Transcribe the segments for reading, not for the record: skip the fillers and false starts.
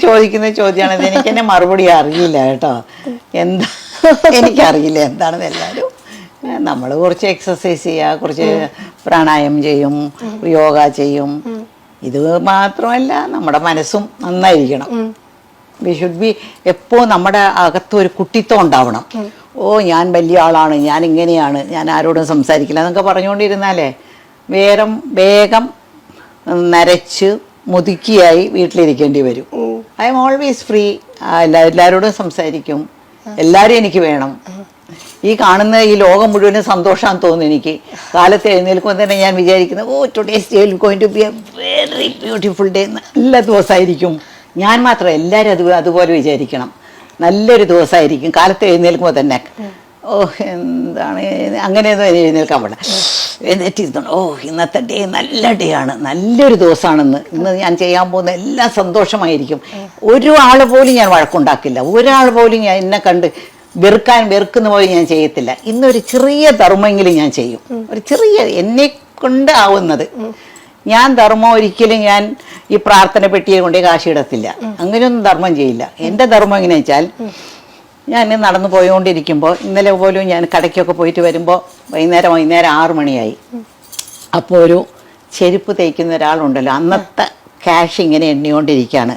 ചോദിക്കുന്ന ചോദ്യമാണത്. എനിക്ക് എന്നെ മറുപടി അറിയില്ല കേട്ടോ. എന്താ എനിക്കറിയില്ല എന്താണെന്ന്. എല്ലാവരും നമ്മൾ കുറച്ച് എക്സസൈസ് ചെയ്യുക, കുറച്ച് പ്രാണായാമം ചെയ്യും, യോഗ ചെയ്യും. ഇത് മാത്രമല്ല, നമ്മുടെ മനസ്സും നന്നായിരിക്കണം. വി ഷുഡ് ബി എപ്പോൾ നമ്മുടെ അകത്തൊരു കുട്ടിത്വം ഉണ്ടാവണം. ഓ ഞാൻ വലിയ ആളാണ്, ഞാൻ ഇങ്ങനെയാണ്, ഞാൻ ആരോടും സംസാരിക്കില്ല എന്നൊക്കെ പറഞ്ഞുകൊണ്ടിരുന്നാലേ വേഗം നരച്ച് മുതുക്കിയായി വീട്ടിലിരിക്കേണ്ടി വരും. I M always free. എല്ലാവരോടും സംസാരിക്കും, എല്ലാവരും എനിക്ക് വേണം. ഈ കാണുന്ന ഈ ലോകം മുഴുവനും സന്തോഷമാണെന്ന് തോന്നുന്നു എനിക്ക്. കാലത്ത് എഴുന്നേൽക്കുമ്പോൾ തന്നെ ഞാൻ വിചാരിക്കുന്നത്, oh today's day will going to be a very beautiful day. നല്ല ദിവസമായിരിക്കും. ഞാൻ മാത്രം, എല്ലാവരും അതുപോലെ വിചാരിക്കണം. നല്ലൊരു ദിവസമായിരിക്കും കാലത്ത് എഴുന്നേൽക്കുമ്പോൾ തന്നെ. ഓ എന്താണ് അങ്ങനെയൊന്നും എഴുന്നേൽക്കാൻ പാടില്ല. എഴുന്നേറ്റിരുന്നു, ഓ ഇന്നത്തെ ഡേ നല്ല ഡേ ആണ്, നല്ലൊരു ദിവസമാണെന്ന്. ഇന്ന് ഞാൻ ചെയ്യാൻ പോകുന്ന എല്ലാം സന്തോഷമായിരിക്കും. ഒരാൾ പോലും ഞാൻ വഴക്കുണ്ടാക്കില്ല, ഒരാൾ പോലും ഞാൻ എന്നെ കണ്ട് വെറുക്കുന്ന പോലെ ഞാൻ ചെയ്യത്തില്ല. ഇന്നൊരു ചെറിയ ധർമ്മമെങ്കിലും ഞാൻ ചെയ്യും, ഒരു ചെറിയ എന്നെ കൊണ്ട് ആവുന്നത്. ഞാൻ ധർമ്മം ഒരിക്കലും ഞാൻ ഈ പ്രാർത്ഥന പെട്ടിയെ കൊണ്ടേ കാശിടത്തില്ല, അങ്ങനെയൊന്നും ധർമ്മം ചെയ്യില്ല. എൻ്റെ ധർമ്മം എങ്ങനെയാ വെച്ചാൽ, ഞാൻ നടന്നു പോയോണ്ടിരിക്കുമ്പോൾ, ഇന്നലെ പോലും ഞാൻ കടയ്ക്കൊക്കെ പോയിട്ട് വരുമ്പോൾ വൈകുന്നേരം 6 മണിയായി. അപ്പോൾ ഒരു ചെരുപ്പ് തേക്കുന്ന ഒരാളുണ്ടല്ലോ, അന്നത്തെ ക്യാഷ് ഇങ്ങനെ എണ്ണിക്കൊണ്ടിരിക്കുകയാണ്.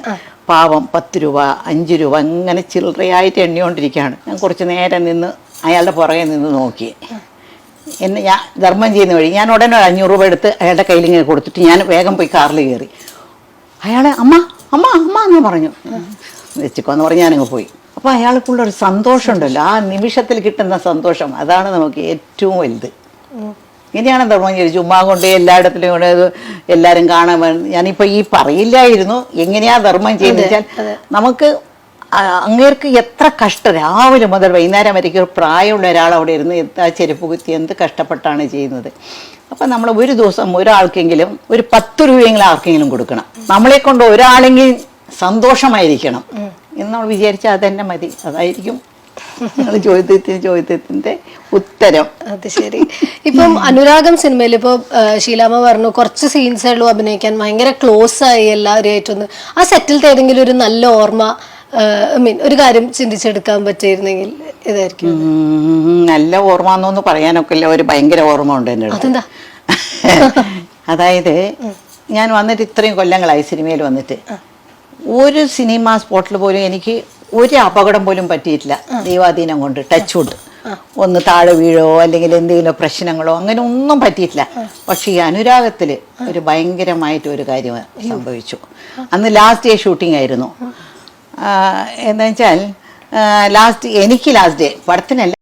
പാവം 10 രൂപ 5 രൂപ ഇങ്ങനെ ചില്ലറയായിട്ട് എണ്ണിക്കൊണ്ടിരിക്കുകയാണ്. ഞാൻ കുറച്ച് നേരം നിന്ന് അയാളുടെ പുറകെ നിന്ന് നോക്കി. ഞാൻ ധർമ്മം ചെയ്യുന്ന വഴി ഞാൻ ഉടനെ 500 രൂപ എടുത്ത് അയാളുടെ കയ്യിൽ ഇങ്ങനെ കൊടുത്തിട്ട് ഞാൻ വേഗം പോയി കാറിൽ കയറി. അയാളെ അമ്മ അമ്മ അമ്മ എന്ന് പറഞ്ഞു. വെച്ചിക്കോന്ന് പറഞ്ഞ് ഞാനങ്ങ് പോയി. അപ്പോൾ അയാൾക്കുള്ളൊരു സന്തോഷമുണ്ടല്ലോ, ആ നിമിഷത്തിൽ കിട്ടുന്ന സന്തോഷം, അതാണ് നമുക്ക് ഏറ്റവും വലുത്. ഇങ്ങനെയാണ് ധർമ്മം ചെയ്ത് ചുമ്മാ കൊണ്ട് എല്ലായിടത്തിലും കൊണ്ട് എല്ലാവരും കാണാൻ. ഞാനിപ്പോൾ ഈ പറയില്ലായിരുന്നു എങ്ങനെയാ ധർമ്മം ചെയ്യുന്നത് വെച്ചാൽ, നമുക്ക് അങ്ങേർക്ക് എത്ര കഷ്ടം, രാവിലെ മുതൽ വൈകുന്നേരം വരയ്ക്കും പ്രായമുള്ള ഒരാൾ അവിടെ ഇരുന്ന് ആ ചെരുപ്പ് കുത്തി എന്ത് കഷ്ടപ്പെട്ടാണ് ചെയ്യുന്നത്. അപ്പം നമ്മൾ ഒരു ദിവസം ഒരാൾക്കെങ്കിലും ഒരു 10 രൂപയെങ്കിലും ആർക്കെങ്കിലും കൊടുക്കണം. നമ്മളെ കൊണ്ട് ഒരാളെങ്കിലും സന്തോഷമായിരിക്കണം എന്ന് നമ്മൾ വിചാരിച്ചാൽ അതന്നെ മതി. അതായിരിക്കും ചോദ്യത്തിന്റെ ഉത്തരം. അത് ശരി. ഇപ്പം അനുരാഗം സിനിമയിൽ ഇപ്പോൾ ഷീലാമ്മ പറഞ്ഞു കുറച്ച് സീൻസേ ഉള്ളൂ അഭിനയിക്കാൻ, ഭയങ്കര ക്ലോസ് ആയി എല്ലാവരുമായിട്ടൊന്ന്. ആ സെറ്റിലത്തെ ഏതെങ്കിലും ഒരു നല്ല ഓർമ്മ, ഒരു കാര്യം ചിന്തിച്ചെടുക്കാൻ പറ്റിയിരുന്നെങ്കിൽ ഇതായിരിക്കും. നല്ല ഓർമ്മ എന്നൊന്നും പറയാനൊക്കെ ഇല്ല, ഒരു ഭയങ്കര ഓർമ്മ ഉണ്ട് എൻ്റെ അടുത്ത്. അതായത് ഞാൻ വന്നിട്ട് ഇത്രയും കൊല്ലങ്ങളായി സിനിമയിൽ വന്നിട്ട്, ഒരു സിനിമ സ്പോട്ടിൽ പോലും എനിക്ക് ഒരു അപകടം പോലും പറ്റിയിട്ടില്ല. ദൈവാധീനം കൊണ്ട് ടച്ച് വുഡ്, ഒന്ന് താഴെ വീഴോ അല്ലെങ്കിൽ എന്തെങ്കിലും പ്രശ്നങ്ങളോ അങ്ങനെ ഒന്നും പറ്റിയിട്ടില്ല. പക്ഷേ ഈ അനുരാഗത്തിൽ ഒരു ഭയങ്കരമായിട്ട് ഒരു കാര്യം സംഭവിച്ചു. അന്ന് ലാസ്റ്റ് ഡേ ഷൂട്ടിംഗ് ആയിരുന്നു. എന്താ വെച്ചാൽ എനിക്ക് ലാസ്റ്റ് ഡേ പടത്തിനല്ല,